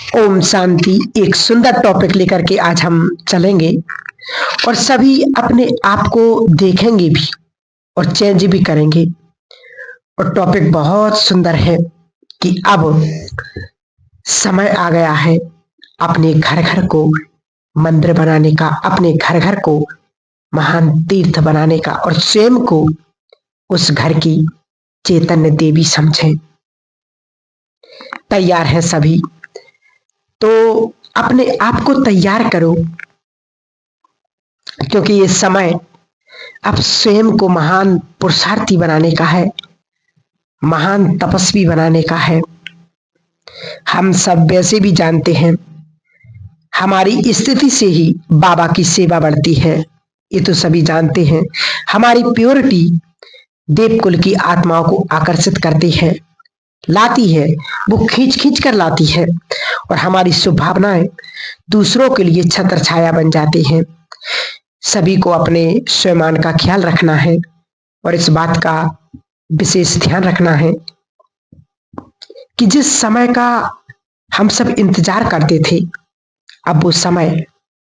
ओम शांति। एक सुंदर टॉपिक लेकर के आज हम चलेंगे और सभी अपने आप को देखेंगे भी और चेंज भी करेंगे। और टॉपिक बहुत सुंदर है कि अब समय आ गया है अपने घर घर को मंदिर बनाने का, अपने घर घर को महान तीर्थ बनाने का और स्वयं को उस घर की चैतन्य देवी समझें। तैयार है सभी? तो अपने आप को तैयार करो, क्योंकि ये समय अब स्वयं को महान पुरुषार्थी बनाने का है, महान तपस्वी बनाने का है। हम सब वैसे भी जानते हैं, हमारी स्थिति से ही बाबा की सेवा बढ़ती है, ये तो सभी जानते हैं। हमारी प्योरिटी देवकुल की आत्माओं को आकर्षित करती है, लाती है, वो खींच खींच कर लाती है और हमारी शुभ भावनाएं दूसरों के लिए छत्र छाया बन जाती हैं। सभी को अपने स्वयं का ख्याल रखना है और इस बात का विशेष ध्यान रखना है कि जिस समय का हम सब इंतजार करते थे, अब वो समय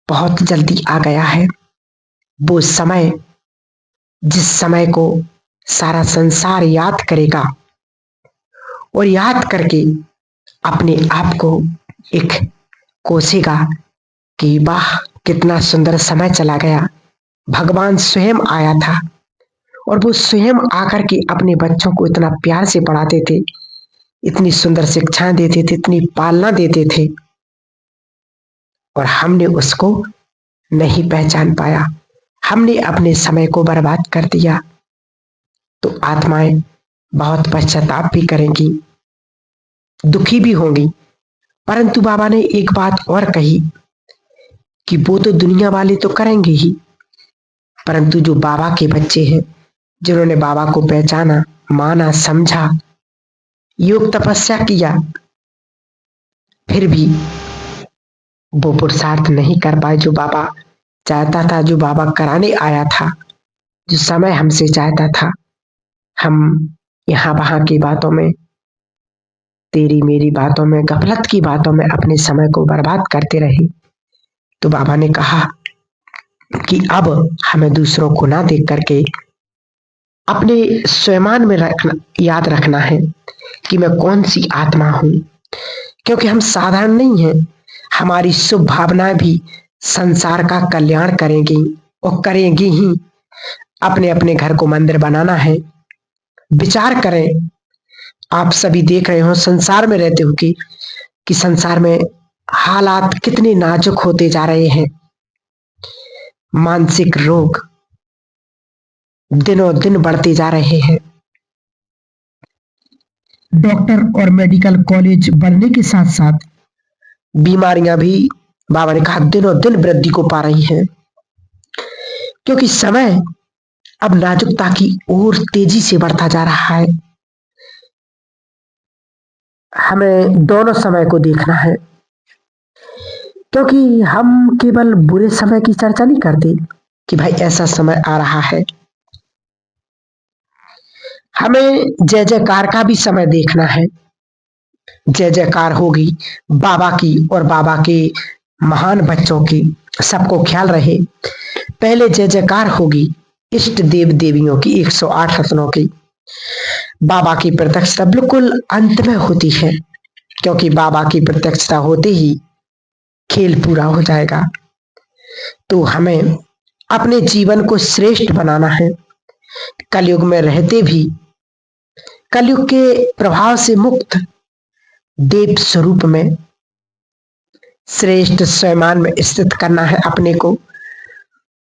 बहुत जल्दी आ गया है। वो समय जिस समय को सारा संसार याद करेगा और याद करके अपने आप को एक कोसेगा कि वाह, कितना सुंदर समय चला गया। भगवान स्वयं आया था और वो स्वयं आकर के अपने बच्चों को इतना प्यार से पढ़ाते थे, इतनी सुंदर शिक्षाएं देते थे, इतनी पालना देते थे, और हमने उसको नहीं पहचान पाया। हमने अपने समय को बर्बाद कर दिया। तो आत्माएं बहुत पश्चाताप भी करेंगी, दुखी भी होंगी। परंतु बाबा ने एक बात और कही कि वो तो दुनिया वाले तो करेंगे ही, परंतु जो बाबा के बच्चे हैं, जिन्होंने बाबा को पहचाना, माना, समझा, योग तपस्या किया, फिर भी वो पुरुषार्थ नहीं कर पाए जो बाबा चाहता था, जो बाबा कराने आया था, जो समय हमसे चाहता था। हम यहाँ वहां की बातों में, तेरी मेरी बातों में, गफलत की बातों में अपने समय को बर्बाद करते रहे। तो बाबा ने कहा कि अब हमें दूसरों को ना देख करके अपने स्वयं में याद रखना है कि मैं कौन सी आत्मा हूं, क्योंकि हम साधारण नहीं हैं। हमारी शुभ भावनाएं भी संसार का कल्याण करेंगी और करेंगी ही। अपने अपने घर को मंदिर बनाना है। विचार करें, आप सभी देख रहे हो संसार में रहते हो कि संसार में हालात कितने नाजुक होते जा रहे हैं। मानसिक रोग दिनों दिन बढ़ते जा रहे हैं। डॉक्टर और मेडिकल कॉलेज बनने के साथ साथ बीमारियां भी, बाबा ने कहा, दिनों दिन वृद्धि को पा रही हैं, क्योंकि समय अब नाजुकता की ओर तेजी से बढ़ता जा रहा है। हमें दोनों समय को देखना है, क्योंकि हम केवल बुरे समय की चर्चा नहीं करते कि भाई ऐसा समय आ रहा है। हमें जय जयकार का भी समय देखना है। जय जयकार होगी बाबा की और बाबा के महान बच्चों की, सबको ख्याल रहे। पहले जय जयकार होगी इष्ट देव देवियों की, 108 रत्नों की। बाबा की प्रत्यक्षता बिल्कुल अंत में होती है, क्योंकि बाबा की प्रत्यक्षता होते ही खेल पूरा हो जाएगा। तो हमें अपने जीवन को श्रेष्ठ बनाना है। कलयुग में रहते भी कलयुग के प्रभाव से मुक्त देव स्वरूप में श्रेष्ठ स्वयं में स्थित करना है अपने को,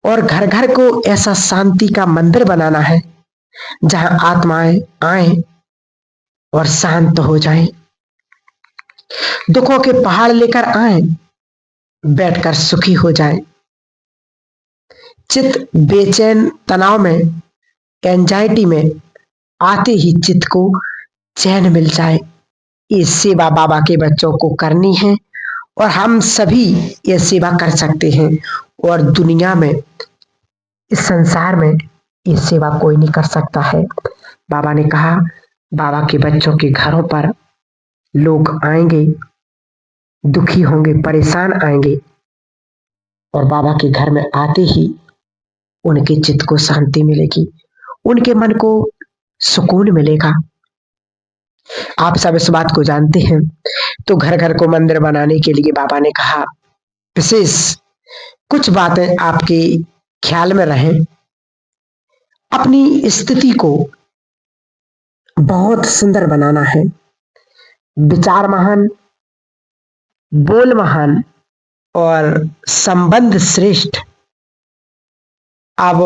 और घर घर को ऐसा शांति का मंदिर बनाना है जहां आत्माएं आए और शांत हो जाएं, दुखों के पहाड़ लेकर आए, बैठकर सुखी हो जाएं। चित्त बेचैन तनाव में, एंजाइटी में आते ही चित्त को चैन मिल जाए। ये सेवा बाबा के बच्चों को करनी है और हम सभी ये सेवा कर सकते हैं। और दुनिया में, इस संसार में ये सेवा कोई नहीं कर सकता है। बाबा ने कहा, बाबा के बच्चों के घरों पर लोग आएंगे दुखी होंगे, परेशान आएंगे और बाबा के घर में आते ही उनके चित्त को शांति मिलेगी, उनके मन को सुकून मिलेगा। आप सब इस बात को जानते हैं। तो घर घर को मंदिर बनाने के लिए बाबा ने कहा विशेष कुछ बातें आपके ख्याल में रहें। अपनी स्थिति को बहुत सुंदर बनाना है। विचार महान, बोल महान और संबंध श्रेष्ठ। आप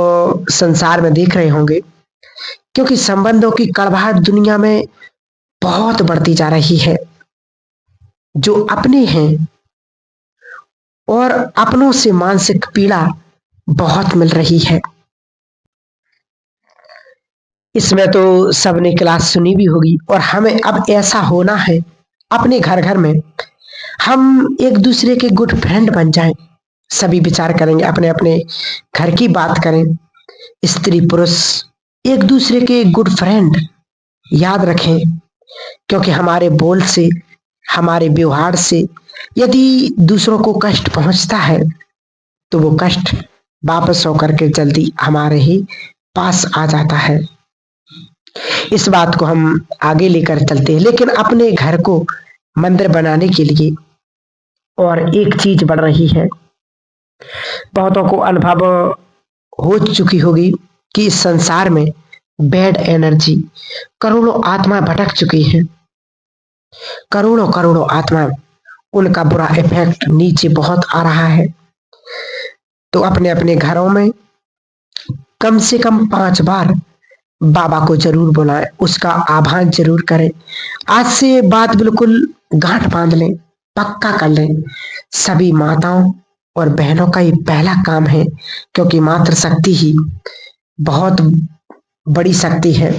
संसार में देख रहे होंगे, क्योंकि संबंधों की कड़वाहट दुनिया में बहुत बढ़ती जा रही है। जो अपने हैं और अपनों से मानसिक पीड़ा बहुत मिल रही है। इसमें तो सबने क्लास सुनी भी होगी और हमें अब ऐसा होना है अपने घर घर में हम एक दूसरे के गुड फ्रेंड बन जाएं। सभी विचार करेंगे, अपने अपने घर की बात करें। स्त्री पुरुष एक दूसरे के गुड फ्रेंड याद रखें, क्योंकि हमारे बोल से, हमारे व्यवहार से यदि दूसरों को कष्ट पहुंचता है तो वो कष्ट वापस होकर के जल्दी हमारे ही पास आ जाता है। इस बात को हम आगे लेकर चलते हैं, लेकिन अपने घर को मंदिर बनाने के लिए और एक चीज बढ़ रही है। बहुतों को अनुभव हो चुकी होगी कि इस संसार में बैड एनर्जी, करोड़ों आत्माएं भटक चुकी हैं। करोड़ों करोड़ों आत्माएं, उनका बुरा इफेक्ट नीचे बहुत आ रहा है। तो अपने अपने घरों में कम से कम 5 बार बाबा को जरूर बुलाएं, उसका आह्वान जरूर करें। आज से बात बिल्कुल गांठ बांध लें, पक्का कर लें। सभी माताओं और बहनों का ये पहला काम है, क्योंकि मातृशक्ति ही बहुत बड़ी शक्ति है।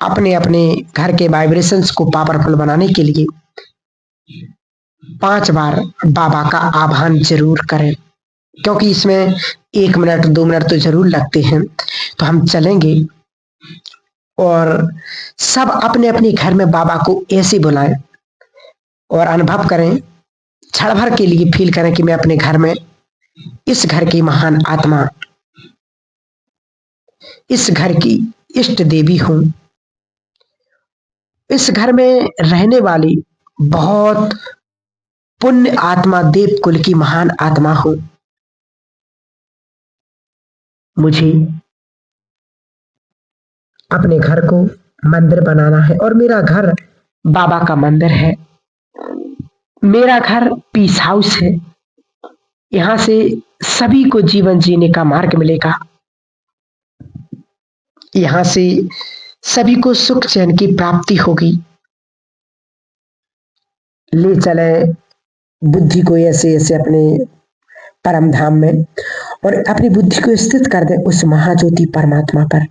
अपने अपने घर के वाइब्रेशंस को पावरफुल बनाने के लिए 5 बार बाबा का आह्वान जरूर करें, क्योंकि इसमें 1 मिनट 2 मिनट तो जरूर लगते हैं। तो हम चलेंगे और सब अपने अपने घर में बाबा को ऐसे बुलाएं और अनुभव करें, क्षण भर के लिए फील करें कि मैं अपने घर में इस घर की महान आत्मा, इस घर की इष्ट देवी हूं, इस घर में रहने वाली बहुत पुण्य आत्मा, देव कुल की महान आत्मा हूं। मुझे अपने घर को मंदिर बनाना है और मेरा घर बाबा का मंदिर है। मेरा घर पीस हाउस है। यहां से सभी को जीवन जीने का मार्ग मिलेगा। यहां से सभी को सुख चैन की प्राप्ति होगी। ले चले बुद्धि को ऐसे ऐसे अपने परम धाम में और अपनी बुद्धि को स्थित कर दे उस महाज्योति परमात्मा पर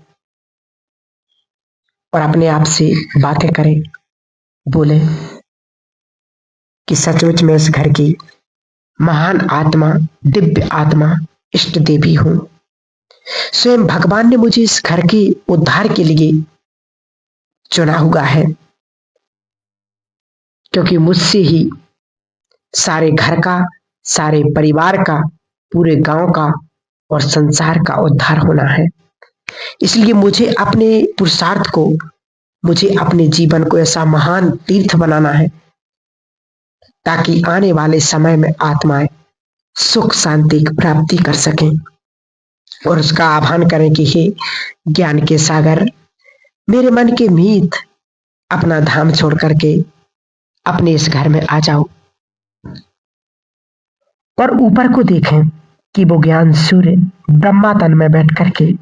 और अपने आप से बातें करें, बोले कि सचमुच में इस घर की महान आत्मा, दिव्य आत्मा, इष्ट देवी हूं। स्वयं भगवान ने मुझे इस घर के उद्धार के लिए चुना हुआ है, क्योंकि मुझसे ही सारे घर का, सारे परिवार का, पूरे गांव का और संसार का उद्धार होना है। इसलिए मुझे अपने पुरुषार्थ को, मुझे अपने जीवन को ऐसा महान तीर्थ बनाना है ताकि आने वाले समय में आत्माएं सुख शांति की प्राप्ति कर सकें और उसका आह्वान करें कि हे ज्ञान के सागर, मेरे मन के मीत, अपना धाम छोड़ करके अपने इस घर में आ जाओ और ऊपर को देखें कि वो ज्ञान सूर्य ब्रह्मा तन में बैठ करके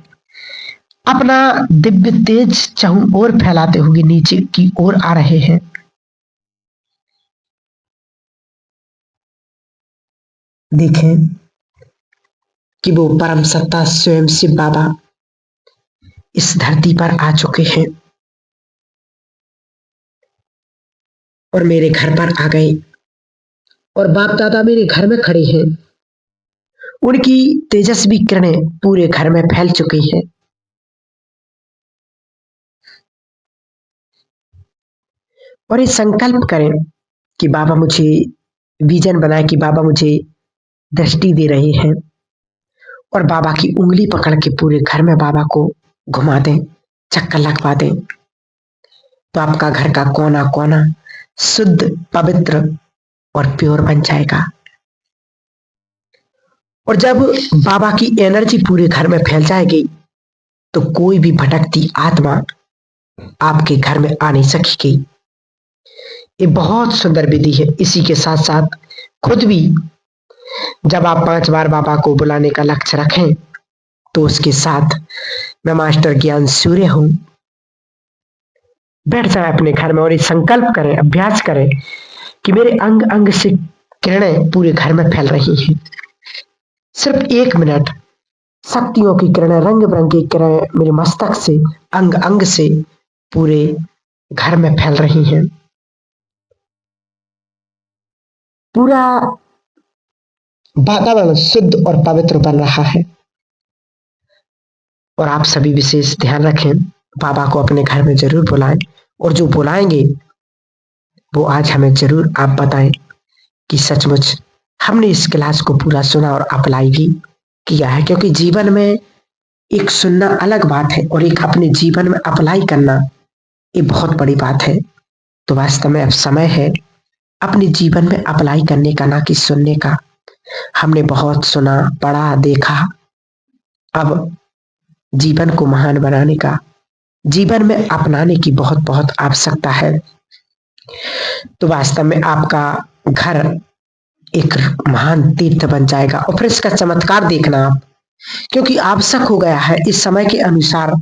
अपना दिव्य तेज चहुं ओर फैलाते हुए नीचे की ओर आ रहे हैं। देखें कि वो परम सत्ता स्वयं शिव बाबा इस धरती पर आ चुके हैं और मेरे घर पर आ गए और बाप दादा मेरे घर में खड़े हैं। उनकी तेजस्वी किरणें पूरे घर में फैल चुकी हैं। और ये संकल्प करें कि बाबा मुझे विजन बनाए कि बाबा मुझे दृष्टि दे रहे हैं और बाबा की उंगली पकड़ के पूरे घर में बाबा को घुमा दें, चक्कर लगवा दें, तो आपका घर का कोना कोना शुद्ध, पवित्र और प्योर बन जाएगा। और जब बाबा की एनर्जी पूरे घर में फैल जाएगी तो कोई भी भटकती आत्मा आपके घर में आ नहीं सकेगी। ये बहुत सुंदर विधि है। इसी के साथ साथ खुद भी जब आप 5 बार बाबा को बुलाने का लक्ष्य रखें तो उसके साथ मैं मास्टर ज्ञान सूर्य हूं, बैठ जाए अपने घर में और ये संकल्प करें, अभ्यास करें कि मेरे अंग अंग से किरणें पूरे घर में फैल रही हैं। सिर्फ 1 मिनट शक्तियों की किरणें, रंग बिरंगी किरणें मेरे मस्तक से, अंग अंग से पूरे घर में फैल रही हैं। पूरा वातावरण शुद्ध और पवित्र बन रहा है। और आप सभी विशेष ध्यान रखें, बाबा को अपने घर में जरूर बुलाएं और जो बुलाएंगे वो आज हमें जरूर आप बताएं कि सचमुच हमने इस क्लास को पूरा सुना और अप्लाई भी किया है। क्योंकि जीवन में एक सुनना अलग बात है और एक अपने जीवन में अप्लाई करना ये बहुत बड़ी बात है। तो वास्तव में अब समय है अपने जीवन में अप्लाई करने का, ना कि सुनने का। हमने बहुत सुना, पढ़ा, देखा, अब जीवन को महान बनाने का, जीवन में अपनाने की बहुत बहुत आवश्यकता है। तो वास्तव में आपका घर एक महान तीर्थ बन जाएगा। और फिर इसका चमत्कार देखना आप, क्योंकि आवश्यक हो गया है इस समय के अनुसार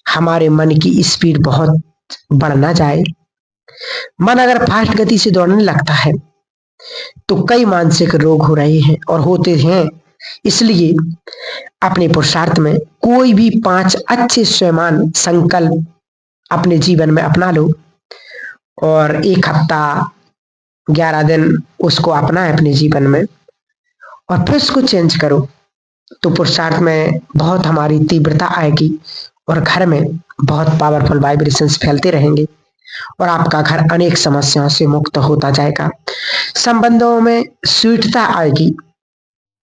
हमारे मन की स्पीड बहुत बढ़ ना जाए। मन अगर फास्ट गति से दौड़ने लगता है तो कई मानसिक रोग हो रहे हैं और होते हैं। इसलिए अपने पुरुषार्थ में कोई भी 5 अच्छे स्वयं संकल्प अपने जीवन में अपना लो और 1 हफ्ता 11 दिन उसको अपनाएं अपने जीवन में और फिर उसको चेंज करो, तो पुरुषार्थ में बहुत हमारी तीव्रता आएगी और घर में बहुत पावरफुल वाइब्रेशंस फैलते रहेंगे और आपका घर अनेक समस्याओं से मुक्त होता जाएगा। संबंधों में स्वीटता आएगी।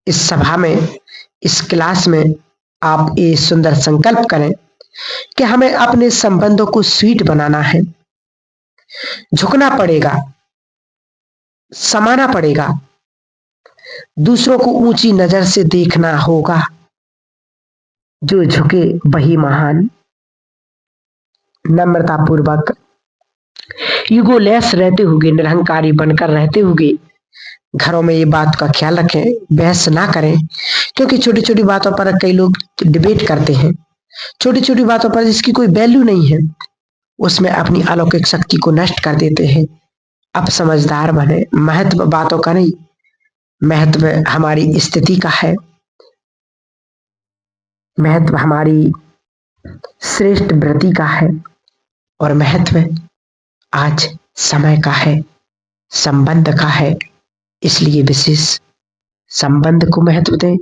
इस सभा में, इस क्लास में आप ये सुंदर संकल्प करें कि हमें अपने संबंधों को स्वीट बनाना है। झुकना पड़ेगा, समाना पड़ेगा, दूसरों को ऊंची नजर से देखना होगा। जो झुके वही महान। नम्रता पूर्वक, ईगोलेस रहते हुए, निरहंकारी बनकर रहते हुए घरों में ये बात का ख्याल रखें, बहस ना करें। क्योंकि छोटी छोटी बातों पर कई लोग डिबेट करते हैं, छोटी छोटी बातों पर जिसकी कोई वैल्यू नहीं है उसमें अपनी अलौकिक शक्ति को नष्ट कर देते हैं। अब समझदार बने। महत्व बातों का नहीं, महत्व हमारी स्थिति का है, महत्व हमारी श्रेष्ठ वृत्ति का है और महत्व आज समय का है, संबंध का है। इसलिए विशेष संबंध को महत्व दें,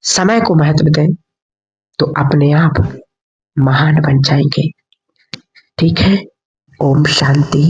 समय को महत्व दें, तो अपने आप महान बन जाएंगे। ठीक है। ओम शांति।